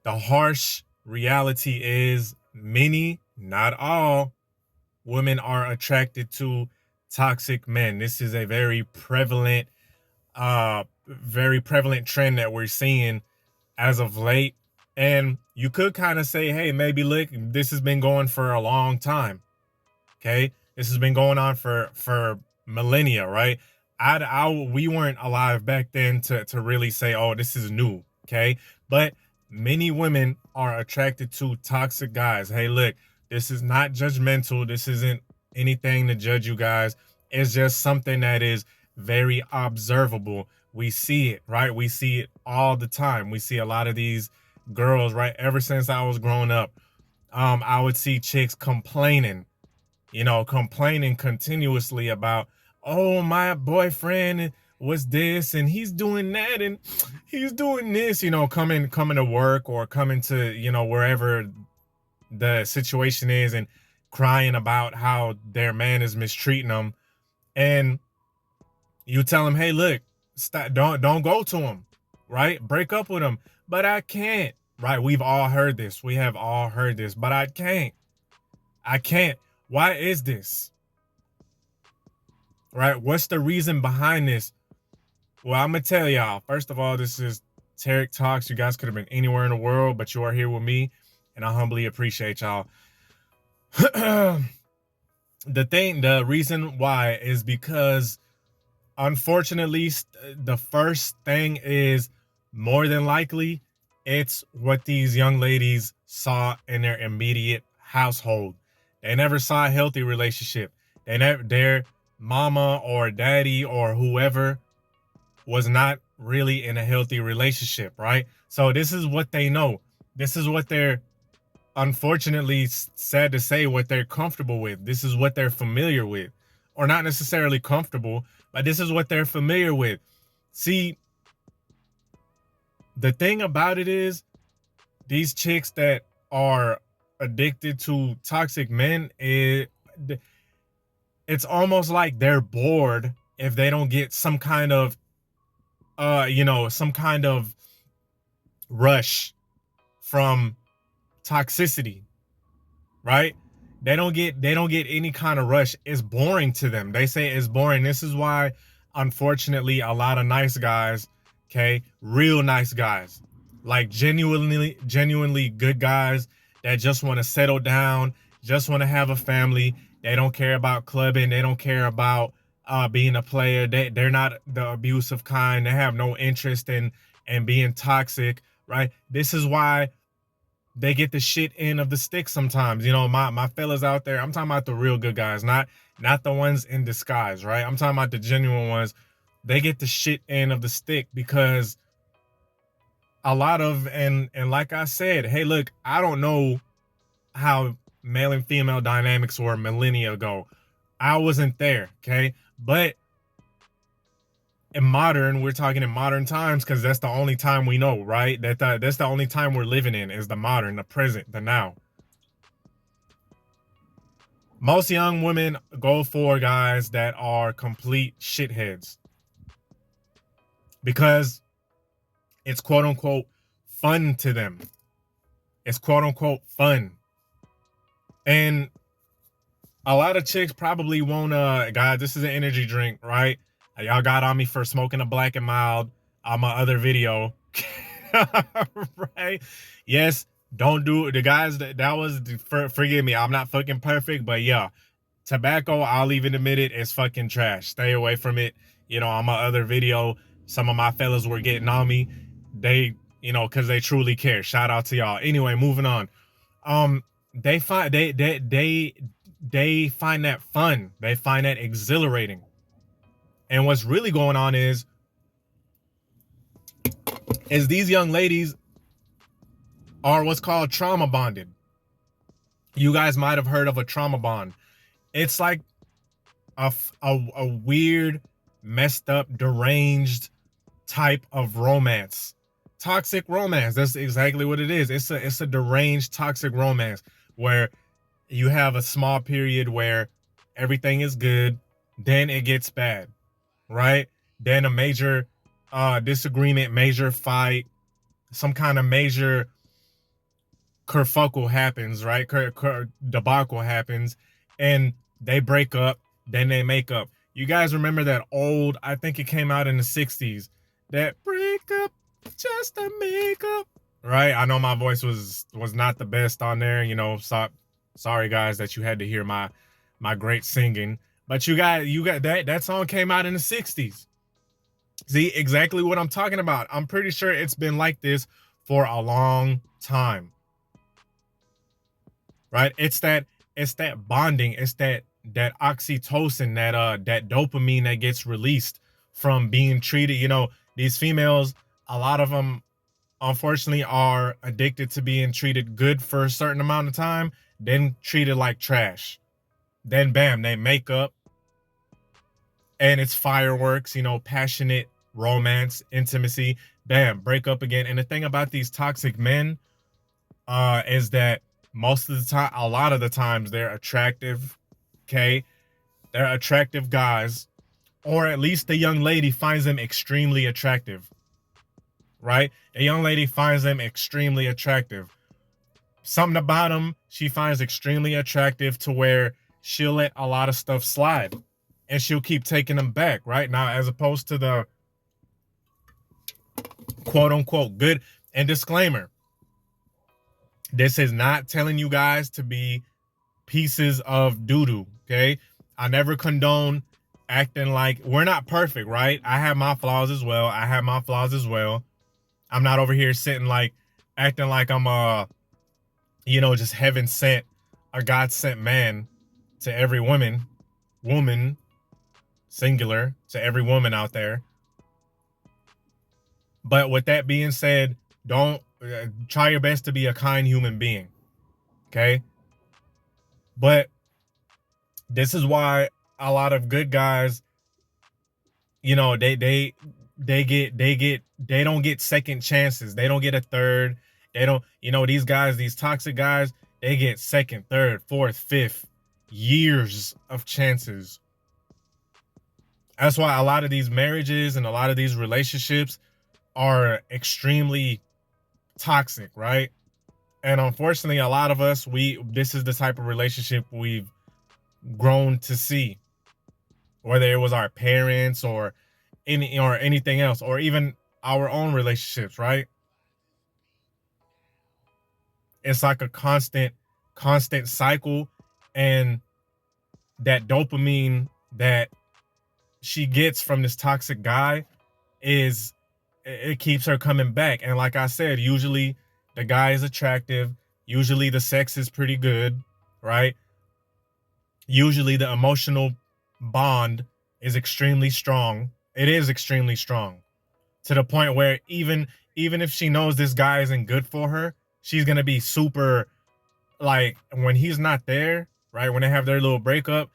The harsh reality is many, not all, women are attracted to toxic men. This is a very prevalent trend that we're seeing as of late. And you could kind of say, hey, maybe look, this has been going for a long time. Okay. This has been going on for millennia, right? We weren't alive back then to really say, oh, this is new. Okay. But many women are attracted to toxic guys. Hey, look, this is not judgmental. This isn't anything to judge you guys. It's just something that is very observable. We see it, right? We see it all the time. We see a lot of these girls, right? Ever since I was growing up, I would see chicks complaining continuously about, oh, my boyfriend was this and he's doing that and he's doing this, coming to work or coming to, wherever the situation is, and crying about how their man is mistreating them. And you tell him, hey, look, stop, don't go to him, right? Break up with him. But I can't, right? We've all heard this. We have all heard this, but I can't. Why is this? Right? What's the reason behind this? Well, I'm going to tell y'all. First of all, this is Tarik Talks. You guys could have been anywhere in the world, but you are here with me, and I humbly appreciate y'all. The reason why is because, unfortunately, the first thing is, more than likely, it's what these young ladies saw in their immediate household. They never saw a healthy relationship. Their mama or daddy or whoever was not really in a healthy relationship, right? So this is what they know. This is what they're, unfortunately, sad to say, what they're comfortable with. This is what they're familiar with. Or not necessarily comfortable, but this is what they're familiar with. See, the thing about it is, these chicks that are addicted to toxic men, it's almost like they're bored if they don't get some kind of rush from toxicity, right? They don't get any kind of rush. It's boring to them. They say it's boring. This is why, unfortunately, a lot of nice guys, okay, real nice guys, like genuinely good guys that just want to settle down, just want to have a family. They don't care about clubbing. They don't care about being a player. They're not the abusive kind. They have no interest in being toxic, right? This is why they get the shit end of the stick sometimes. My fellas out there, I'm talking about the real good guys, not the ones in disguise, right? I'm talking about the genuine ones. They get the shit end of the stick because a lot of, and like I said, hey, look, I don't know how male and female dynamics were millennia ago. I wasn't there, okay? But we're talking in modern times, because that's the only time we know, right? That's the only time we're living in, is the modern, the present, the now. Most young women go for guys that are complete shitheads because it's quote unquote fun to them. It's quote unquote fun. And a lot of chicks probably won't, guys, this is an energy drink, right? Y'all got on me for smoking a Black and Mild on my other video. Right? Yes, don't do it. The guys, forgive me, I'm not fucking perfect, but yeah, tobacco, I'll even admit it, is fucking trash. Stay away from it. On my other video, some of my fellas were getting on me. They, because they truly care. Shout out to y'all. Anyway, moving on. They find that fun. They find that exhilarating. And what's really going on is these young ladies are what's called trauma bonded. You guys might have heard of a trauma bond. It's like a weird, messed up, deranged type of romance. Toxic romance. That's exactly what it is. It's a deranged, toxic romance where you have a small period where everything is good, then it gets bad, right? Then a major disagreement, major fight, some kind of major kerfuckle happens, right? Debacle happens, and they break up, then they make up. You guys remember that old, I think it came out in the 60s, that break up just to make up, right? I know my voice was not the best on there, you know, sorry guys that you had to hear my great singing, but you got that song came out in the 60s. See exactly what I'm talking about. I'm pretty sure it's been like this for a long time. Right? It's that bonding, it's that oxytocin, that dopamine that gets released from being treated. You know, these females, a lot of them unfortunately are addicted to being treated good for a certain amount of time, then treated like trash. Then bam, they make up and it's fireworks, you know, passionate romance, intimacy, bam, break up again. And the thing about these toxic men is that most of the time, a lot of the times, they're attractive. Okay, they're attractive guys, or at least the young lady finds them extremely attractive. Right, the young lady finds them extremely attractive. Something about them she finds extremely attractive to where she'll let a lot of stuff slide, and she'll keep taking them back. Right now, as opposed to the quote unquote good. And disclaimer: this is not telling you guys to be pieces of doo-doo, okay? I never condone acting like we're not perfect, right? I have my flaws as well. I'm not over here sitting like acting like I'm just heaven sent, a God sent man to every woman, singular, to every woman out there. But with that being said, don't try your best to be a kind human being, okay? But this is why a lot of good guys, you know, they don't get second chances. They don't get a third. They don't, you know, these guys, these toxic guys, they get second, third, fourth, fifth years of chances. That's why a lot of these marriages and a lot of these relationships are extremely toxic, right? And unfortunately, a lot of us, this is the type of relationship we've grown to see, whether it was our parents or anything else, or even our own relationships, right? It's like a constant cycle, and that dopamine that she gets from this toxic guy is it keeps her coming back. And like I said, usually the guy is attractive, usually the sex is pretty good, right? Usually the emotional bond is extremely strong. It is extremely strong, to the point where even if she knows this guy isn't good for her, she's gonna be super, like, when he's not there, right? When they have their little breakup,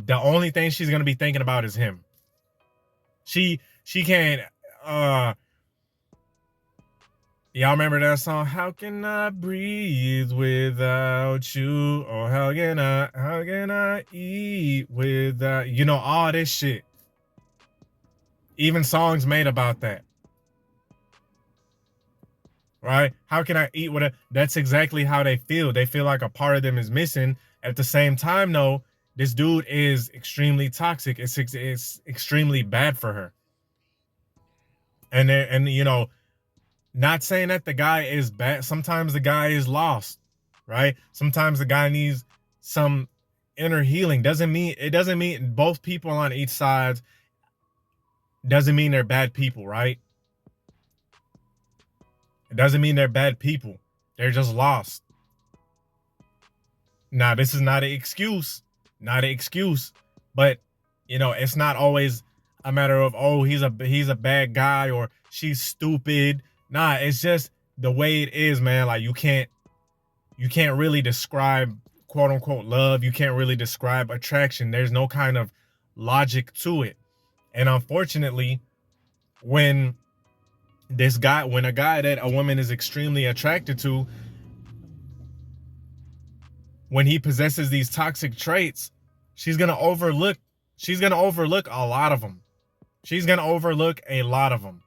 the only thing she's gonna be thinking about is him. She can't y'all remember that song, how can I breathe without you, or how can I eat without, you know, all this shit. Even songs made about that, right? How can I eat with it? That's exactly how they feel. They feel like a part of them is missing. At the same time, though, this dude is extremely toxic. It's extremely bad for her. And you know, not saying that the guy is bad. Sometimes the guy is lost, right? Sometimes the guy needs some inner healing. It doesn't mean both people on each side doesn't mean they're bad people, right? It doesn't mean they're bad people. They're just lost. Now, this is not an excuse, but you know, it's not always a matter of, oh, he's a bad guy or she's stupid. Nah, it's just the way it is, man. Like you can't really describe quote unquote love. You can't really describe attraction. There's no kind of logic to it. And unfortunately, when when a guy that a woman is extremely attracted to, when he possesses these toxic traits, she's going to overlook a lot of them. She's going to overlook a lot of them.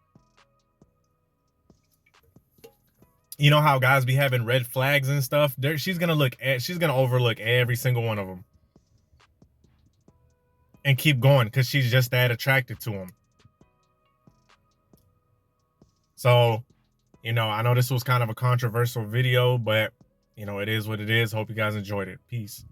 You know how guys be having red flags and stuff? She's gonna overlook every single one of them and keep going because she's just that attracted to him. So, I know this was kind of a controversial video, but it is what it is. Hope you guys enjoyed it. Peace.